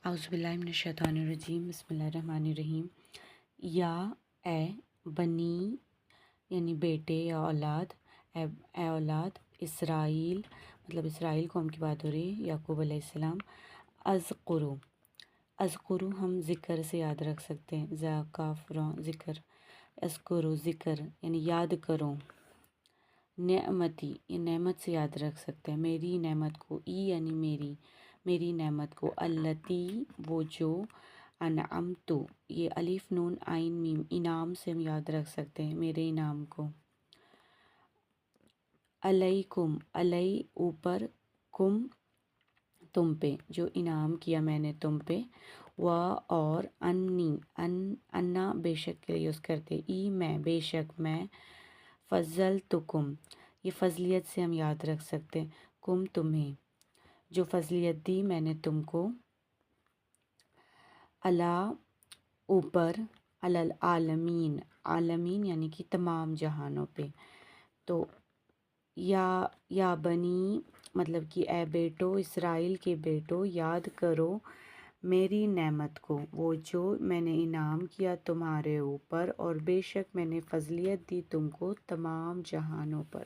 اعوذ باللہ من الشیطان الرجیم، بسم اللہ الرحمن الرحیم۔ یا اے بنی یعنی بیٹے یا اولاد، اے اولاد اسرائیل، مطلب اسرائیل قوم کی بات ہو رہی ہے، یعقوب علیہ السلام۔ اذکرو ہم ذکر سے یاد رکھ سکتے ہیں، ذا کاف را ذکر، اذکرو ذکر یعنی یاد کرو، نعمتی یہ نعمت سے یاد رکھ سکتے ہیں، میری نعمت کو، ای یعنی میری نعمت کو، التی وہ جو، انعمتو یہ الف نون عین میم انعام سے ہم یاد رکھ سکتے ہیں، میرے انعام کو، علیکم علی اوپر، کم تم پہ جو انعام کیا میں نے تم پہ، و اور انی انا بے شک کے لیے یوز کرتے، ای میں بے شک میں، فضلتکم یہ فضلیت سے ہم یاد رکھ سکتے ہیں، کم تمہیں جو فضلیت دی میں نے تم کو، علا اوپر، العالمین عالمین یعنی کہ تمام جہانوں پہ، تو یا بنی مطلب کہ اے بیٹو اسرائیل کے بیٹو، یاد کرو میری نعمت کو، وہ جو میں نے انعام کیا تمہارے اوپر، اور بے شک میں نے فضلیت دی تم کو تمام جہانوں پر۔